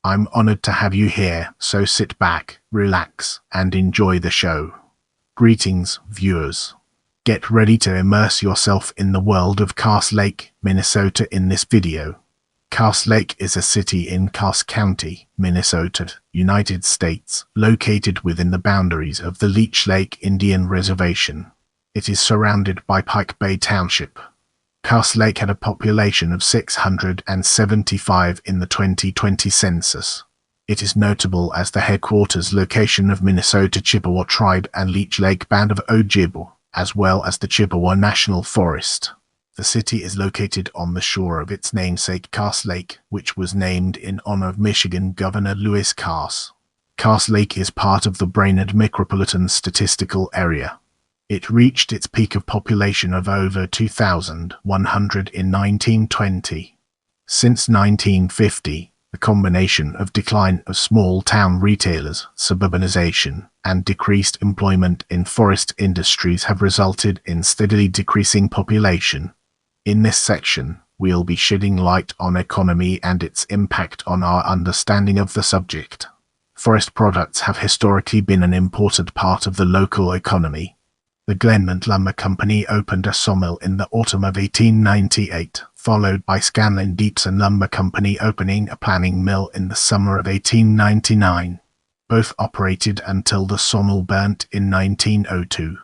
I'm honored to have you here, so sit back, relax, and enjoy the show. Greetings, viewers. Get ready to immerse yourself in the world of Cass Lake, Minnesota in this video. Cass Lake is a city in Cass County, Minnesota, United States, located within the boundaries of the Leech Lake Indian Reservation. It is surrounded by Pike Bay Township. Cass Lake had a population of 675 in the 2020 census. It is notable as the headquarters location of Minnesota Chippewa Tribe and Leech Lake Band of Ojibwe, as well as the Chippewa National Forest. The city is located on the shore of its namesake Cass Lake, which was named in honor of Michigan Governor Lewis Cass. Cass Lake is part of the Brainerd Micropolitan Statistical Area. It reached its peak of population of over 2,100 in 1920. Since 1950, the combination of decline of small-town retailers, suburbanization, and decreased employment in forest industries have resulted in steadily decreasing population. In this section, we'll be shedding light on economy and its impact on our understanding of the subject. Forest products have historically been an important part of the local economy. The Glenmont Lumber Company opened a sawmill in the autumn of 1898, followed by Scanlon Deepson Lumber Company opening a planing mill in the summer of 1899. Both operated until the sawmill burnt in 1902.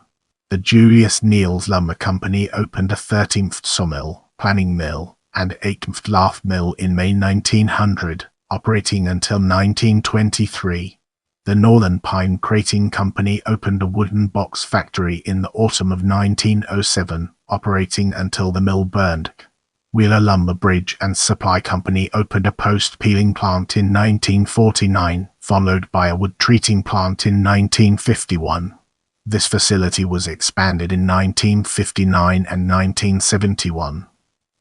The Julius Neal's Lumber Company opened a 13th sawmill, planing mill, and 8th lath mill in May 1900, operating until 1923. The Northern Pine Crating Company opened a wooden box factory in the autumn of 1907, operating until the mill burned. Wheeler Lumber Bridge and Supply Company opened a post-peeling plant in 1949, followed by a wood-treating plant in 1951. This facility was expanded in 1959 and 1971.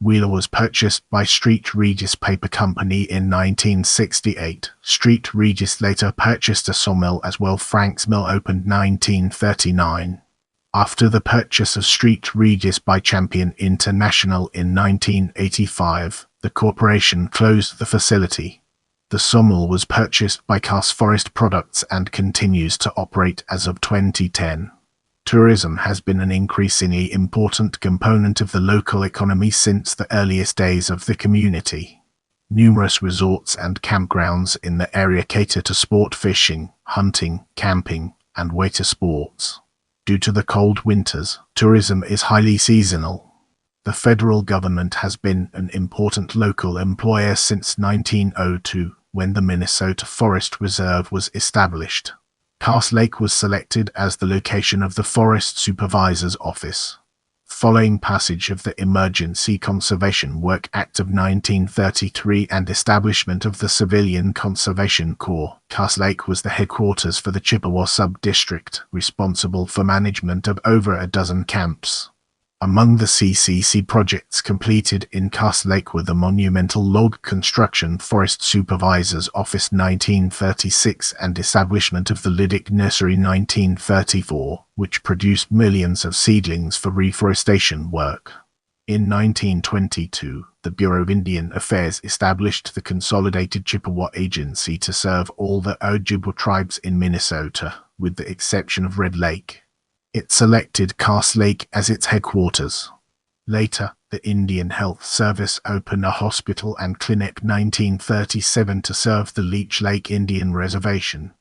Wheeler was purchased by Street Regis Paper Company in 1968. Street Regis later purchased a sawmill as well. Frank's Mill opened 1939. After the purchase of Street Regis by Champion International in 1985, the corporation closed the facility. The sawmill was purchased by Cass Forest Products and continues to operate as of 2010. Tourism has been an increasingly important component of the local economy since the earliest days of the community. Numerous resorts and campgrounds in the area cater to sport fishing, hunting, camping, and water sports. Due to the cold winters, tourism is highly seasonal. The federal government has been an important local employer since 1902, when the Minnesota Forest Reserve was established. Cass Lake was selected as the location of the Forest Supervisor's Office. Following passage of the Emergency Conservation Work Act of 1933 and establishment of the Civilian Conservation Corps, Cass Lake was the headquarters for the Chippewa Sub-District, responsible for management of over a dozen camps. Among the CCC projects completed in Cass Lake were the monumental log construction Forest Supervisor's Office 1936 and establishment of the Liddick Nursery 1934, which produced millions of seedlings for reforestation work. In 1922, the Bureau of Indian Affairs established the Consolidated Chippewa Agency to serve all the Ojibwe tribes in Minnesota, with the exception of Red Lake. It selected Cass Lake as its headquarters. Later, the Indian Health Service opened a hospital and clinic 1937 to serve the Leech Lake Indian Reservation.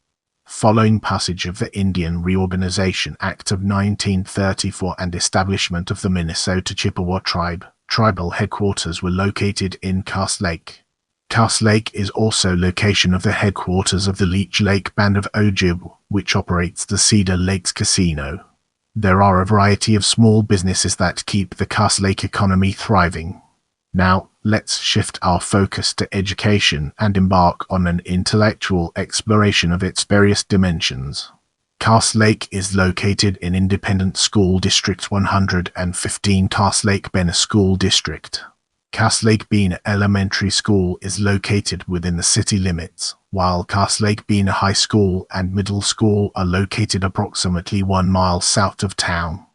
Following passage of the Indian Reorganization Act of 1934 and establishment of the Minnesota Chippewa Tribe, tribal headquarters were located in Cass Lake. Cass Lake is also location of the headquarters of the Leech Lake Band of Ojibwe, which operates the Cedar Lakes Casino. There are a variety of small businesses that keep the Cass Lake economy thriving. Now, let's shift our focus to education and embark on an intellectual exploration of its various dimensions. Cass Lake is located in Independent School District 115 Cass Lake Benner School District. Cass Lake Bean Elementary School is located within the city limits, while Cass Lake Bean High School and Middle School are located approximately 1 mile south of town.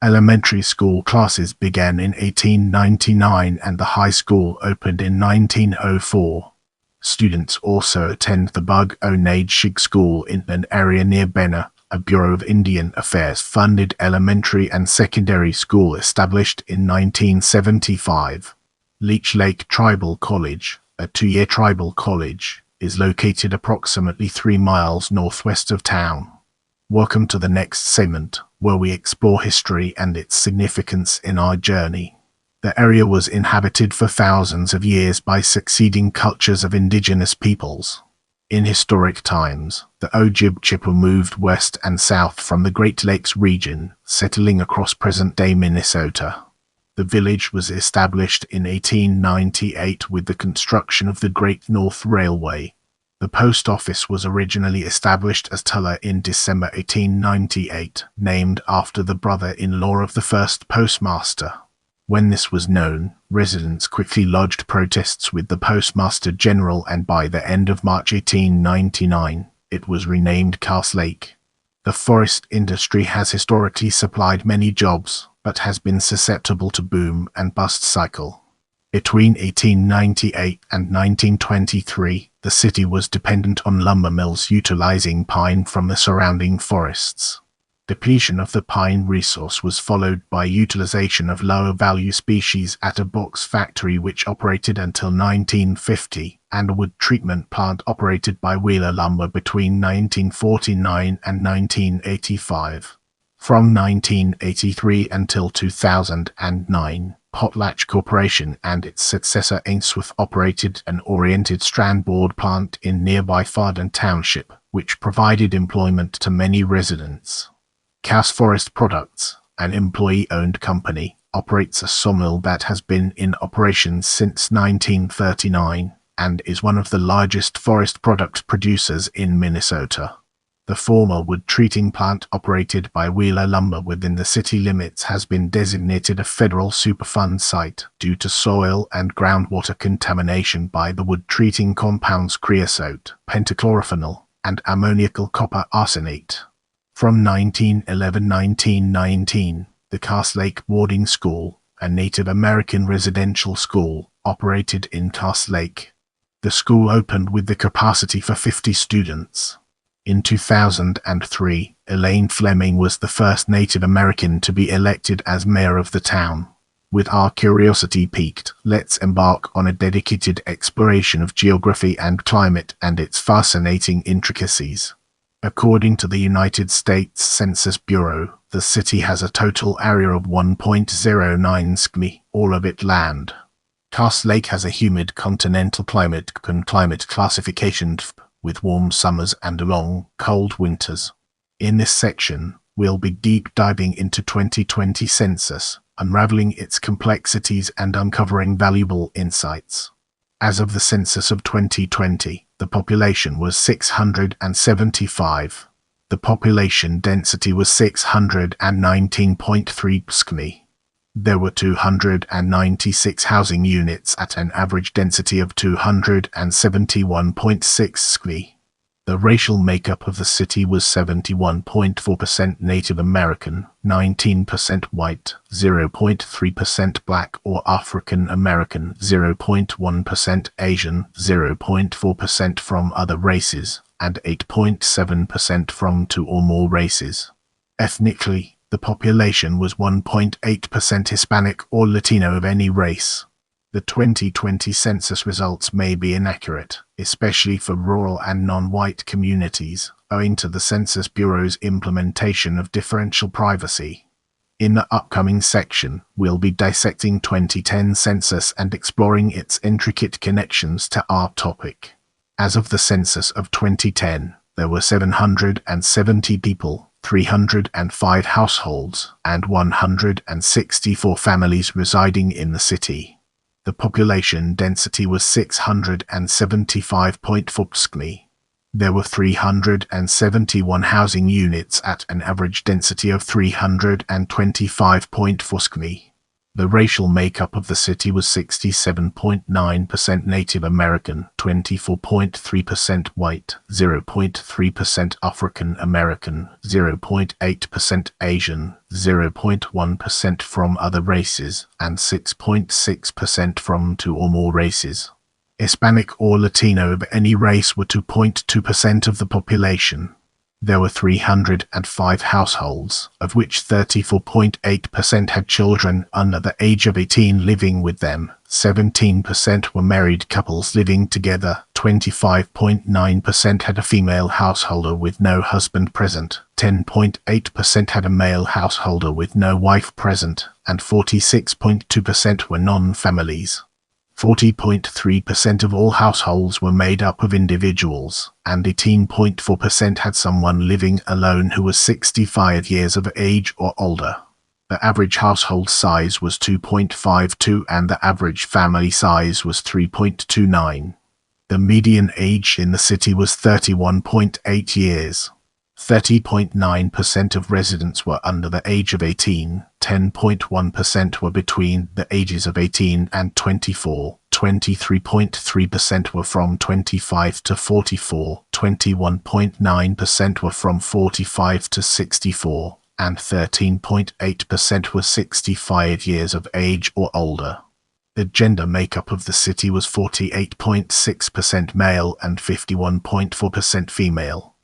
Elementary school classes began in 1899 and the high school opened in 1904. Students also attend the Bug-O-Nage School in an area near Brainerd, a Bureau of Indian Affairs funded elementary and secondary school established in 1975. Leech Lake Tribal College, a two-year tribal college, is located approximately 3 miles northwest of town. Welcome to the next segment, where we explore history and its significance in our journey. The area was inhabited for thousands of years by succeeding cultures of indigenous peoples. In historic times, the Ojibwe Chippewa moved west and south from the Great Lakes region, settling across present-day Minnesota. The village was established in 1898 with the construction of the Great North Railway. The post office was originally established as Tulla in December 1898, named after the brother-in-law of the first postmaster. When this was known, residents quickly lodged protests with the Postmaster General, and by the end of March 1899, it was renamed Cass Lake. The forest industry has historically supplied many jobs, but has been susceptible to boom and bust cycle. Between 1898 and 1923, the city was dependent on lumber mills utilizing pine from the surrounding forests. Depletion of the pine resource was followed by utilization of lower-value species at a box factory which operated until 1950, and a wood treatment plant operated by Wheeler Lumber between 1949 and 1985. From 1983 until 2009, Potlatch Corporation and its successor Ainsworth operated an oriented strand board plant in nearby Fardon Township, which provided employment to many residents. Cass Forest Products, an employee-owned company, operates a sawmill that has been in operation since 1939 and is one of the largest forest product producers in Minnesota. The former wood treating plant operated by Wheeler Lumber within the city limits has been designated a federal Superfund site due to soil and groundwater contamination by the wood treating compounds creosote, pentachlorophenol, and ammoniacal copper arsenate. From 1911-1919, the Cass Lake Boarding School, a Native American residential school, operated in Cass Lake. The school opened with the capacity for 50 students. In 2003, Elaine Fleming was the first Native American to be elected as mayor of the town. With our curiosity piqued, let's embark on a dedicated exploration of geography and climate and its fascinating intricacies. According to the United States Census Bureau, the city has a total area of 1.09 sq mi, all of it land. Cass Lake has a humid continental climate classification with warm summers and long, cold winters. In this section, we'll be deep diving into 2020 census, unraveling its complexities and uncovering valuable insights. As of the census of 2020, the population was 675. The population density was 619.3 sq mi. There were 296 housing units at an average density of 271.6 sq mi. The racial makeup of the city was 71.4% Native American, 19% white, 0.3% black or African American, 0.1% Asian, 0.4% from other races, and 8.7% from 2 or more races. Ethnically, the population was 1.8% Hispanic or Latino of any race. The 2020 census results may be inaccurate, especially for rural and non-white communities, owing to the Census Bureau's implementation of differential privacy. In the upcoming section, we'll be dissecting 2010 census and exploring its intricate connections to our topic. As of the census of 2010, there were 770 people, 305 households, and 164 families residing in the city. The population density was 675.4 sq mi. There were 371 housing units at an average density of 325.4 sq mi. The racial makeup of the city was 67.9% Native American, 24.3% white, 0.3% African American, 0.8% Asian, 0.1% from other races, and 6.6% from 2 or more races. Hispanic or Latino of any race were 2.2% of the population. There were 305 households, of which 34.8% had children under the age of 18 living with them, 17% were married couples living together, 25.9% had a female householder with no husband present, 10.8% had a male householder with no wife present, and 46.2% were non-families. 40.3% of all households were made up of individuals, and 18.4% had someone living alone who was 65 years of age or older. The average household size was 2.52 and the average family size was 3.29. The median age in the city was 31.8 years. 30.9% of residents were under the age of 18, 10.1% were between the ages of 18 and 24, 23.3% were from 25 to 44, 21.9% were from 45 to 64, and 13.8% were 65 years of age or older. The gender makeup of the city was 48.6% male and 51.4% female.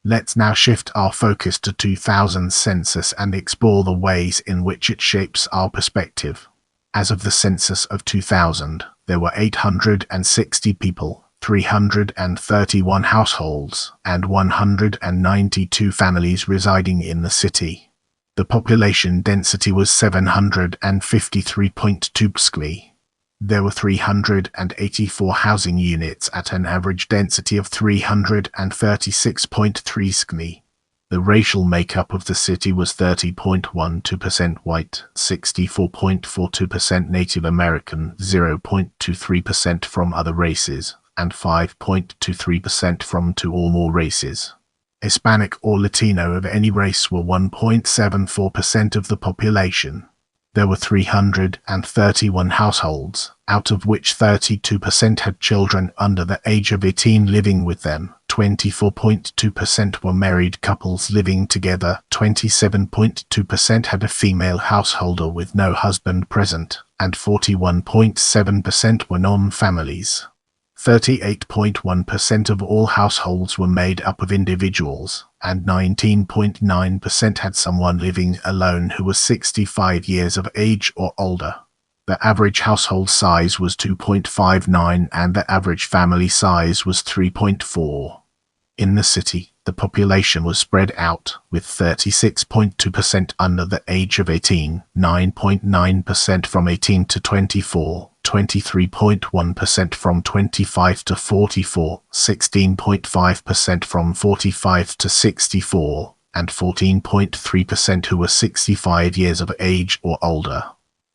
Let's now shift our focus to 2000 census and explore the ways in which it shapes our perspective. As of the census of 2000, there were 860 people, 331 households, and 192 families residing in the city. The population density was 753.2 PSCLI. There were 384 housing units at an average density of 336.3 SCMI. The racial makeup of the city was 30.12% white, 64.42% Native American, 0.23% from other races, and 5.23% from two or more races. Hispanic or Latino of any race were 1.74% of the population. There were 331 households, out of which 32% had children under the age of 18 living with them, 24.2% were married couples living together, 27.2% had a female householder with no husband present, and 41.7% were non-families. 38.1% of all households were made up of individuals, and 19.9% had someone living alone who was 65 years of age or older. The average household size was 2.59 and the average family size was 3.4. In the city, the population was spread out, with 36.2% under the age of 18, 9.9% from 18 to 24, 23.1% from 25 to 44, 16.5% from 45 to 64, and 14.3% who were 65 years of age or older.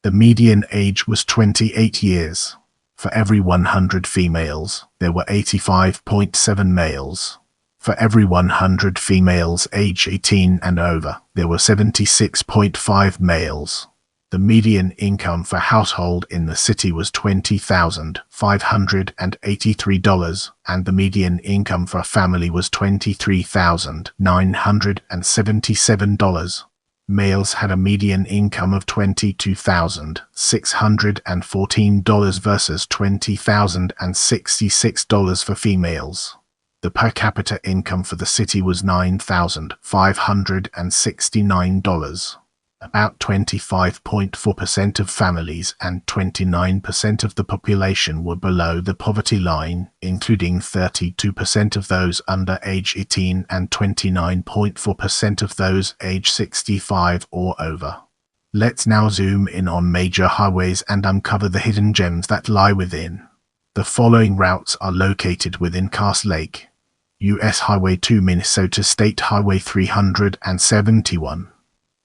The median age was 28 years. For every 100 females, there were 85.7 males. For every 100 females age 18 and over, there were 76.5 males. The median income for household in the city was $20,583, and the median income for a family was $23,977. Males had a median income of $22,614 versus $20,066 for females. The per capita income for the city was $9,569. About 25.4% of families and 29% of the population were below the poverty line, including 32% of those under age 18 and 29.4% of those age 65 or over. Let's now zoom in on major highways and uncover the hidden gems that lie within. The following routes are located within Cass Lake: U.S. Highway 2, Minnesota State Highway 371.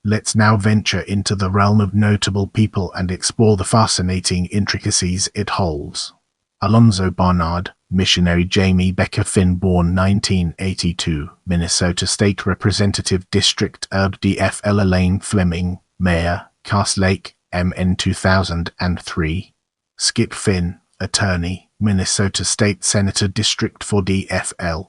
Let's now venture into the realm of notable people and explore the fascinating intricacies it holds. Alonzo Barnard, missionary Jamie Becker Finn, born 1982, Minnesota State Representative District Erb DFL Elaine Fleming, Mayor, Cass Lake, MN 2003. Skip Finn, attorney, Minnesota State Senator District 4 DFL.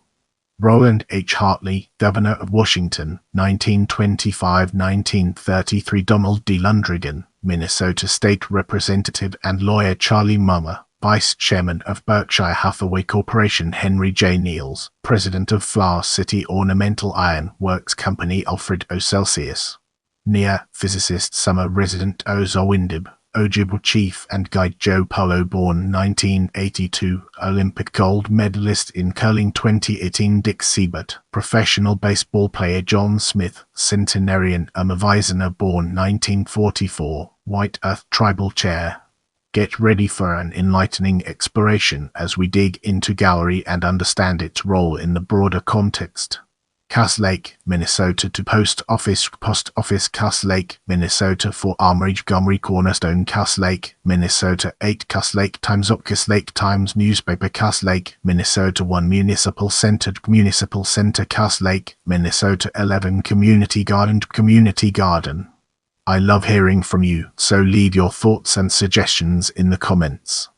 Roland H. Hartley, Governor of Washington, 1925-1933. Donald D. Lundgren, Minnesota State Representative, and lawyer Charlie Mummer, Vice Chairman of Berkshire Hathaway Corporation Henry J. Niels, President of Flower City Ornamental Iron Works Company Alfred O. Celsius, Nia Physicist Summer Resident Ozawindib, Ojibwe Chief and Guide Joe Polo born 1982, Olympic gold medalist in curling 2018 Dick Siebert, professional baseball player John Smith, centenarian Amavisana born 1944, White Earth Tribal Chair. Get ready for an enlightening exploration as we dig into gallery and understand its role in the broader context. Cass Lake, Minnesota to Post Office Cass Lake, Minnesota for Armory Montgomery Cornerstone Cass Lake, Minnesota 8 Cass Lake Times Cass Lake Times Newspaper Cass Lake, Minnesota 1 Municipal Center Cass Lake, Minnesota 11 Community Garden. I love hearing from you, so leave your thoughts and suggestions in the comments.